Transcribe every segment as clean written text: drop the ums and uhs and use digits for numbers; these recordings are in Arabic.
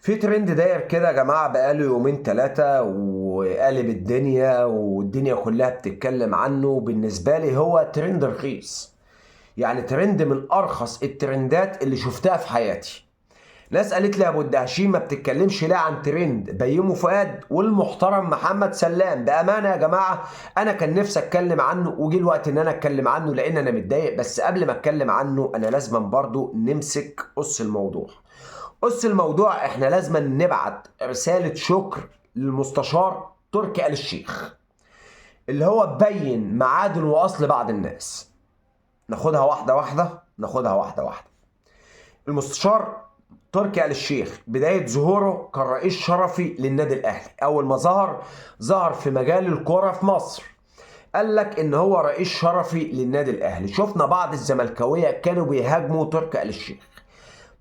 في ترند داير كده يا جماعة بقاله يومين تلاتة وقالب الدنيا والدنيا كلها بتتكلم عنه. بالنسبة لي هو ترند رخيص، يعني ترند من أرخص الترندات اللي شفتها في حياتي. ناس قالت لي يا أبو الدهشيم ما بتتكلمش ليه عن ترند بيومي فؤاد والمحترم محمد سلام؟ بأمانة يا جماعة أنا كان نفسي أتكلم عنه وجي الوقت إن أنا أتكلم عنه لأن أنا متضايق، بس قبل ما أتكلم عنه أنا لازم برضو نمسك قص الموضوع. قص الموضوع احنا لازم نبعت رسالة شكر للمستشار تركي آل الشيخ اللي هو بين معادن واصل بعض الناس. ناخدها واحدة واحدة ناخدها واحدة واحدة. المستشار تركي آل الشيخ بداية ظهوره كان رئيس شرفي للنادي الاهلي. اول ما ظهر في مجال الكرة في مصر، قال لك ان هو رئيس شرفي للنادي الاهلي. شفنا بعض الزملكاويه كانوا بيهاجموا تركي آل الشيخ.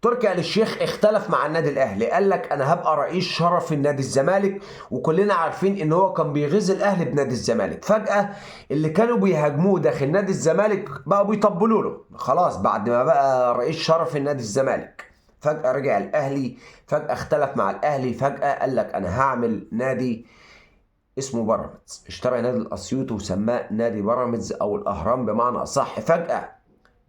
تركي آل الشيخ اختلف مع النادي الاهلي، قال لك انا هبقى رئيس شرفي نادي الزمالك، وكلنا عارفين ان هو كان بيغيظ الاهلي بنادي الزمالك. فجأة اللي كانوا بيهاجموه داخل نادي الزمالك بقوا بيطبلوا له. خلاص بعد ما بقى رئيس شرفي نادي الزمالك فجأة رجع الاهلي، فجأة اختلف مع الاهلي، فجأة قال لك انا هعمل نادي اسمه بيراميدز. اشترى نادي الاسيوط وسماه نادي بيراميدز او الاهرام بمعنى اصح. فجأة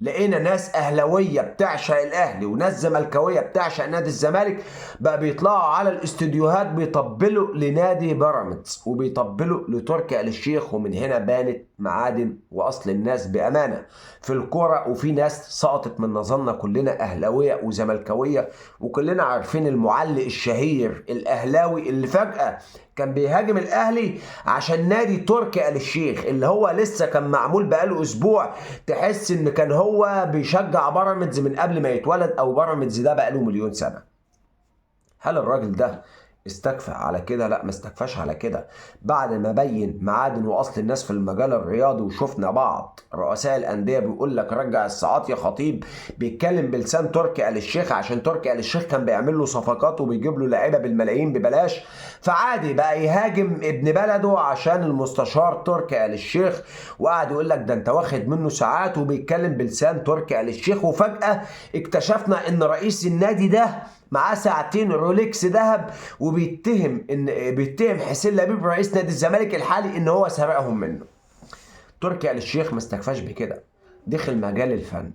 لقينا ناس اهلاويه بتعشق الاهلي وناس زملكاويه بتعشق نادي الزمالك بقى بيطلعوا على الاستوديوهات بيطبلوا لنادي بيراميدز وبيطبلوا لتركي آل الشيخ. ومن هنا بانت معادن واصل الناس بامانه في الكوره. وفي ناس سقطت من نظرنا كلنا اهلاويه وزملكاويه، وكلنا عارفين المعلق الشهير الاهلاوي اللي فجاه كان بيهاجم الاهلي عشان نادي تركي آل الشيخ اللي هو لسه كان معمول بقاله اسبوع. تحس ان كان هو بيشجع بيراميدز من قبل ما يتولد، او بيراميدز ده بقاله مليون سنه. هل الراجل ده استكفى على كده؟ لا، ما استكفاش على كده. بعد ما بين معادن واصل الناس في المجال الرياضي وشفنا بعض رؤساء الانديه بيقول لك رجع الساعات يا خطيب، بيتكلم بلسان تركي آل الشيخ عشان تركي آل الشيخ كان بيعمل له صفقات وبيجيب له لعيبه بالملايين ببلاش، فعادي بقى يهاجم ابن بلده عشان المستشار تركي آل الشيخ. وقعد يقول لك ده انت واخد منه ساعات، وبيتكلم بلسان تركي آل الشيخ. وفجاه اكتشفنا ان رئيس النادي ده معاه ساعتين رولكس ذهب، بيتهم حسين لبيب رئيس نادي الزمالك الحالي ان هو سرقهم منه. تركي آل الشيخ ما استكفاش بكده، دخل مجال الفن.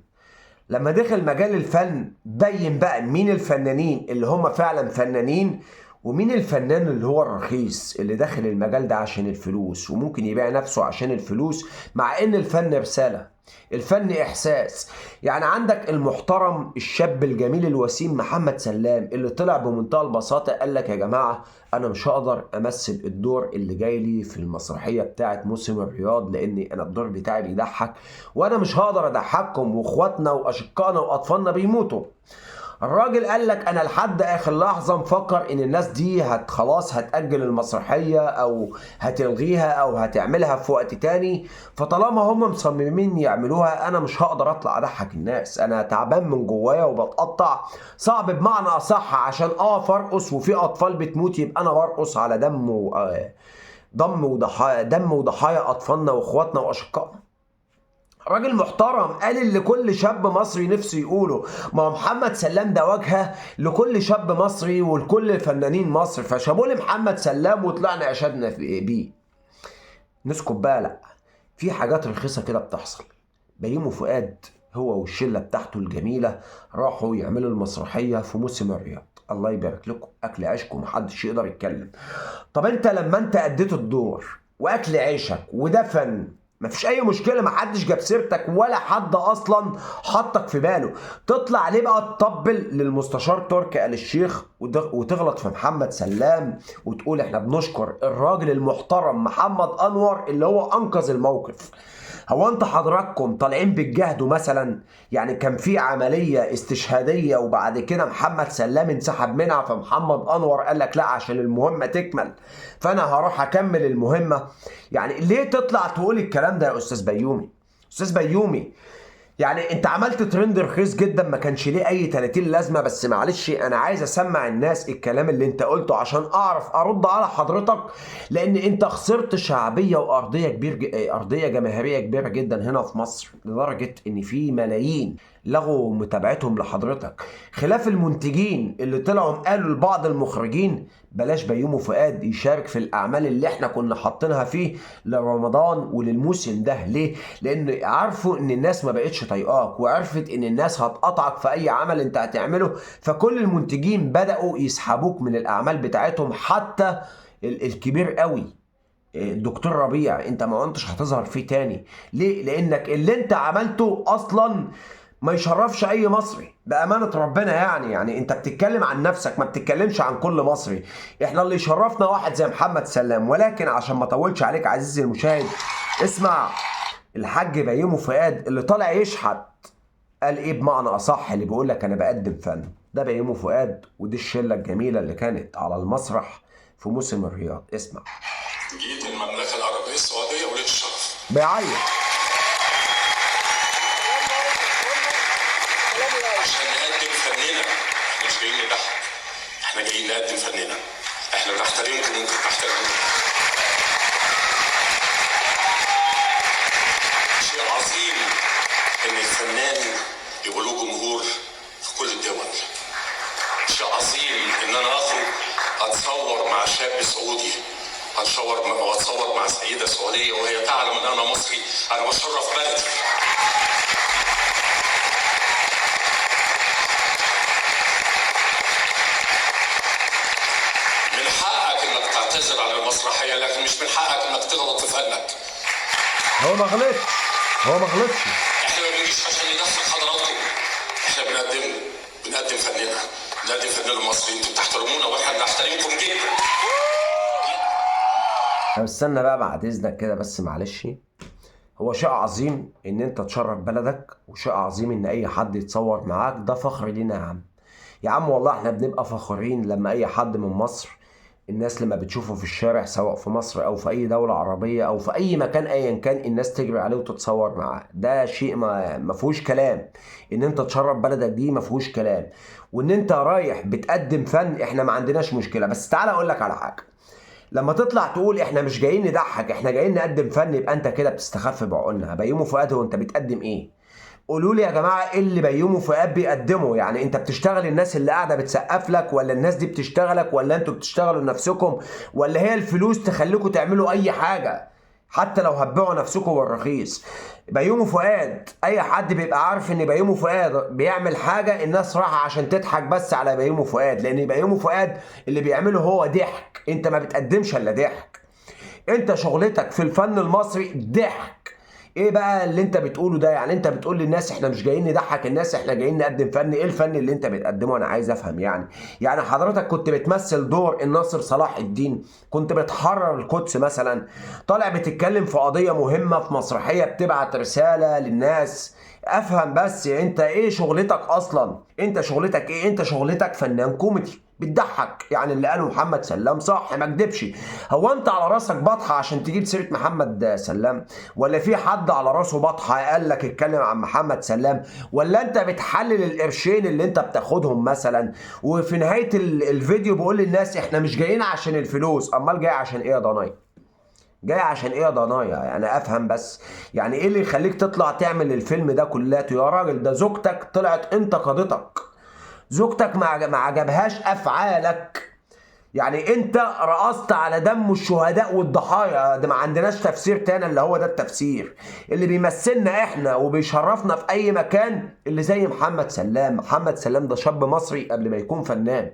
لما دخل مجال الفن بين بقى مين الفنانين اللي هم فعلا فنانين، ومين الفنان اللي هو الرخيص اللي داخل المجال ده عشان الفلوس وممكن يبيع نفسه عشان الفلوس. مع ان الفن رسالة، الفن احساس. يعني عندك المحترم الشاب الجميل الوسيم محمد سلام اللي طلع بمنتهى البساطة قال لك يا جماعة انا مش هقدر امثل الدور اللي جاي لي في المسرحية بتاعت موسم الرياض لاني انا الدور بتاعي بيضحك، وانا مش هقدر اضحككم واخواتنا واشقائنا واطفالنا بيموتوا. الراجل قال لك انا لحد اخر لحظه مفكر ان الناس دي خلاص هتاجل المسرحيه او هتلغيها او هتعملها في وقت تاني، فطالما هم مصممين يعملوها انا مش هقدر اطلع اضحك الناس. انا تعبان من جوايا وبتقطع، صعب بمعنى اصح عشان ارقص وفي اطفال بتموت يبقى انا برقص على دم وضحايا اطفالنا واخواتنا واشقائنا. راجل محترم قال اللي كل شاب مصري نفسه يقوله. ما هو محمد سلام ده واجهه لكل شاب مصري ولكل فنانين مصر، فشابوه لمحمد سلام وطلعنا اشدنا بيه. نسكت بقى؟ لا، في حاجات رخيصه كده بتحصل. بيومي فؤاد هو والشله بتاعته الجميله راحوا يعملوا المسرحيه في موسم الرياض. الله يبارك لكم، اكل عيشكم محدش يقدر يتكلم. طب انت لما انت اديت الدور واكل عيشك وده فن مفيش اي مشكله، محدش جاب سيرتك ولا حد اصلا حطك في باله، تطلع ليه بقى تطبل للمستشار تركي آل الشيخ وتغلط في محمد سلام وتقول احنا بنشكر الراجل المحترم محمد انور اللي هو انقذ الموقف؟ هو انت حضراتكم طالعين بتجاهدوا مثلا؟ يعني كان في عمليه استشهاديه وبعد كده محمد سلام انسحب منها، فمحمد انور قال لك لا عشان المهمه تكمل فانا هروح اكمل المهمه. يعني ليه تطلع تقول الكلام ده يا استاذ بيومي؟ استاذ بيومي يعني انت عملت ترند رخيص جدا ما كانش ليه اي 30 لازمه، بس معلش انا عايز اسمع الناس الكلام اللي انت قلته عشان اعرف ارد على حضرتك، لان انت خسرت شعبيه وارضيه ارضيه جماهيريه كبيره جدا هنا في مصر، لدرجه ان في ملايين لغوا متابعتهم لحضرتك، خلاف المنتجين اللي طلعوا قالوا لبعض المخرجين بلاش بيومي فؤاد يشارك في الاعمال اللي احنا كنا حاطينها فيه لرمضان وللموسم ده. ليه؟ لان عارفوا ان الناس ما بقتش طايقاك، وعرفت ان الناس هتقطعك في اي عمل انت هتعمله، فكل المنتجين بداوا يسحبوك من الاعمال بتاعتهم. حتى الكبير قوي الدكتور ربيع انت ما كنتش هتظهر فيه تاني. ليه؟ لانك اللي انت عملته اصلا ما يشرفش اي مصري بامانه ربنا. يعني انت بتتكلم عن نفسك، ما بتتكلمش عن كل مصري. احنا اللي يشرفنا واحد زي محمد سلام. ولكن عشان ما اطولش عليك عزيزي المشاهد، اسمع الحاج بيومي فؤاد اللي طالع يشحت قال ايه بمعنى اصح، اللي بيقول لك انا بقدم فن. ده بيومي فؤاد، ودي الشله الجميله اللي كانت على المسرح في موسم الرياض. اسمع. جيت المملكة العربية السعودية وليت الشرف. بيعيط عشان نقدم فننا، احنا مش جايين نضحك، احنا جايين نقدم فننا. احنا بنحترمكم وانتم بتحترمونا. شيء عظيم ان الفنان يبقى له جمهور في كل الدول. شيء عظيم ان انا اخرج اتصور مع شاب سعودي، اتصور مع سيدة سعودية وهي تعلم ان انا مصري. انا بشرف بلدي. من حقك انك تعتذر عن المسرحية، لكن مش من حقك انك تغلط في فنك. هو ما غلطش. احنا ما بنجيش عشان نضحك حضراتكم، احنا بنقدم فننا، بنقدم فننا المصري. انتوا بتحترمونا واحنا بنحترمكم جدا. طب استنى بقى بعد اذنك كده بس معلش. هو شيء عظيم ان انت تشرف بلدك، وشيء عظيم ان اي حد يتصور معاك، ده فخر لينا يا عم. يا عم والله احنا بنبقى فخورين لما اي حد من مصر، الناس لما بتشوفه في الشارع سواء في مصر او في اي دولة عربية او في اي مكان ايا كان، الناس تجري عليه وتتصور معاه. ده شيء ما فيهوش كلام. ان انت تشرف بلدك دي ما فيهوش كلام. وان انت رايح بتقدم فن، احنا ما عندناش مشكلة. بس تعالى اقول لك على حاجة، لما تطلع تقول احنا مش جايين نضحك، احنا جايين نقدم فن، يبقى انت كده بتستخف بعقولنا. بيومي فؤاد هو انت بتقدم ايه؟ قولوا لي يا جماعه ايه اللي بيومي فؤاد بيقدمه؟ يعني انت بتشتغل الناس اللي قاعده بتسقف لك، ولا الناس دي بتشتغلك، ولا انتوا بتشتغلوا لنفسكم، ولا هي الفلوس تخليكم تعملوا اي حاجه حتى لو هتبيعوا نفسكم بالرخيص؟ بيومي فؤاد اي حد بيبقى عارف ان بيومي فؤاد بيعمل حاجه، الناس رايحه عشان تضحك بس على بيومي فؤاد، لان بيومي فؤاد اللي بيعمله هو ضحك. انت ما بتقدمش الا ضحك. انت شغلتك في الفن المصري ضحك. ايه بقى اللي انت بتقوله ده؟ يعني انت بتقول للناس احنا مش جايين نضحك الناس، احنا جايين نقدم فن. ايه الفن اللي انت بتقدمه؟ انا عايز افهم. يعني حضرتك كنت بتمثل دور الناصر صلاح الدين، كنت بتحرر القدس مثلا، طالع بتتكلم في قضية مهمة في مسرحية بتبعت رسالة للناس. افهم بس انت ايه شغلتك اصلا؟ انت شغلتك ايه؟ انت شغلتك فنان كوميدي بتضحك. يعني اللي قاله محمد سلام صح، ما كدبش. هو انت على راسك بطحه عشان تجيب سيره محمد سلام؟ ولا في حد على راسه بطحه قال لك اتكلم عن محمد سلام؟ ولا انت بتحلل القرشين اللي انت بتاخدهم مثلا، وفي نهايه الفيديو بيقول للناس احنا مش جايين عشان الفلوس؟ امال جاي عشان ايه يا ضنايا؟ جاي عشان ايه يا ضنايا؟ يعني افهم بس. يعني ايه اللي يخليك تطلع تعمل الفيلم ده كلاته يا راجل؟ ده زوجتك طلعت انتقدتك، زوجتك ما عجبهاش افعالك. يعني انت رقصت على دم الشهداء والضحايا. ده ما عندناش تفسير تاني اللي هو ده التفسير اللي بيمثلنا احنا وبيشرفنا في اي مكان، اللي زي محمد سلام. محمد سلام ده شاب مصري قبل ما يكون فنان.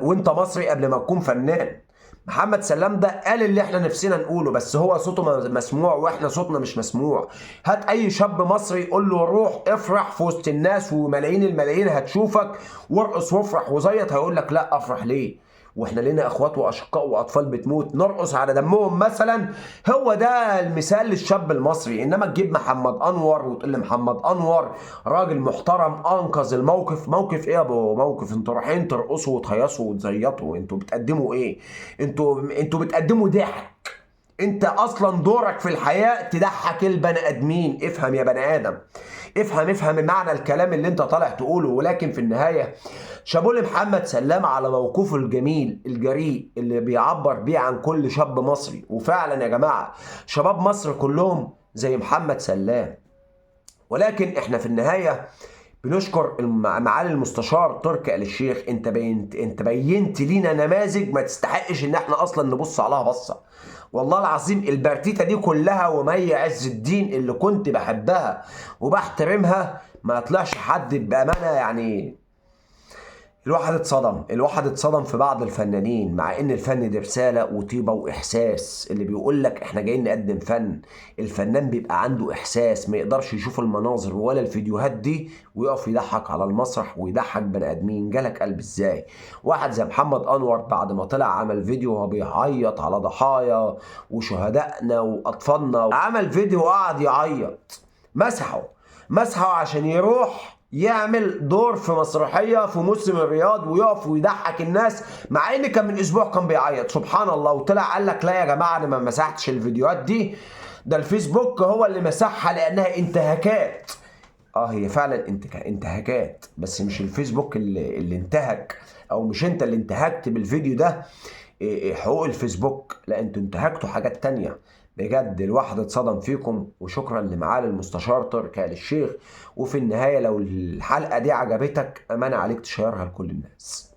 وانت مصري قبل ما تكون فنان. محمد سلام ده قال اللي احنا نفسنا نقوله، بس هو صوته مسموع واحنا صوتنا مش مسموع. هات اي شاب مصري قول له روح افرح في وسط الناس وملايين الملايين هتشوفك، وارقص وافرح وزيط، هيقول لك لا افرح ليه واحنا لنا اخوات واشقاء واطفال بتموت، نرقص على دمهم مثلا. هو ده المثال للشاب المصري. انما تجيب محمد انور وتقول لمحمد انور راجل محترم انقذ الموقف. موقف ايه يا ابو موقف؟ انتوا رايحين ترقصوا وتهيصوا وتزيطوا، انتوا بتقدموا ايه؟ انتوا بتقدموا ضحك. انت اصلا دورك في الحياة تضحك البني ادمين. افهم يا بني ادم، افهم معنى الكلام اللي انت طالع تقوله. ولكن في النهاية شابوه لمحمد سلام على موقفه الجميل الجريء اللي بيعبر بيه عن كل شاب مصري. وفعلا يا جماعة شباب مصر كلهم زي محمد سلام. ولكن احنا في النهايه بنشكر معالي المستشار تركي آل الشيخ. انت بينت لينا نماذج ما تستحقش ان احنا اصلا نبص عليها بصه. والله العظيم البرتيته دي كلها ومي عز الدين اللي كنت بحبها وبحترمها ما يطلعش حد بامانه يعني. الواحد اتصدم في بعض الفنانين، مع ان الفن دي رسالة وطيبة واحساس. اللي بيقول لك احنا جايين نقدم فن، الفنان بيبقى عنده احساس، ما يقدرش يشوف المناظر ولا الفيديوهات دي ويقف يضحك على المسرح ويضحك بني ادمين. جالك قلب ازاي؟ واحد زي محمد انور بعد ما طلع عمل فيديو وهو بيعيط على ضحايا وشهدائنا واطفالنا، عمل فيديو وقعد يعيط، مسحه عشان يروح يعمل دور في مسرحيه في موسم الرياض ويقف ويضحك الناس، مع ان كان من اسبوع كان بيعيط. سبحان الله. وطلع قال لك لا يا جماعه انا ما مسحتش الفيديوهات دي، ده الفيسبوك هو اللي مسحها لانها انتهاكات. هي فعلا انتهاكات، بس مش الفيسبوك اللي انتهك، او مش انت اللي انتهكت بالفيديو ده حقوق الفيسبوك، لا انتوا انتهكتوا حاجات تانية. بجد الواحد اتصدم فيكم. وشكرا لمعالي المستشار تركي آل الشيخ. وفي النهاية لو الحلقة دي عجبتك امانة عليك تشيرها لكل الناس.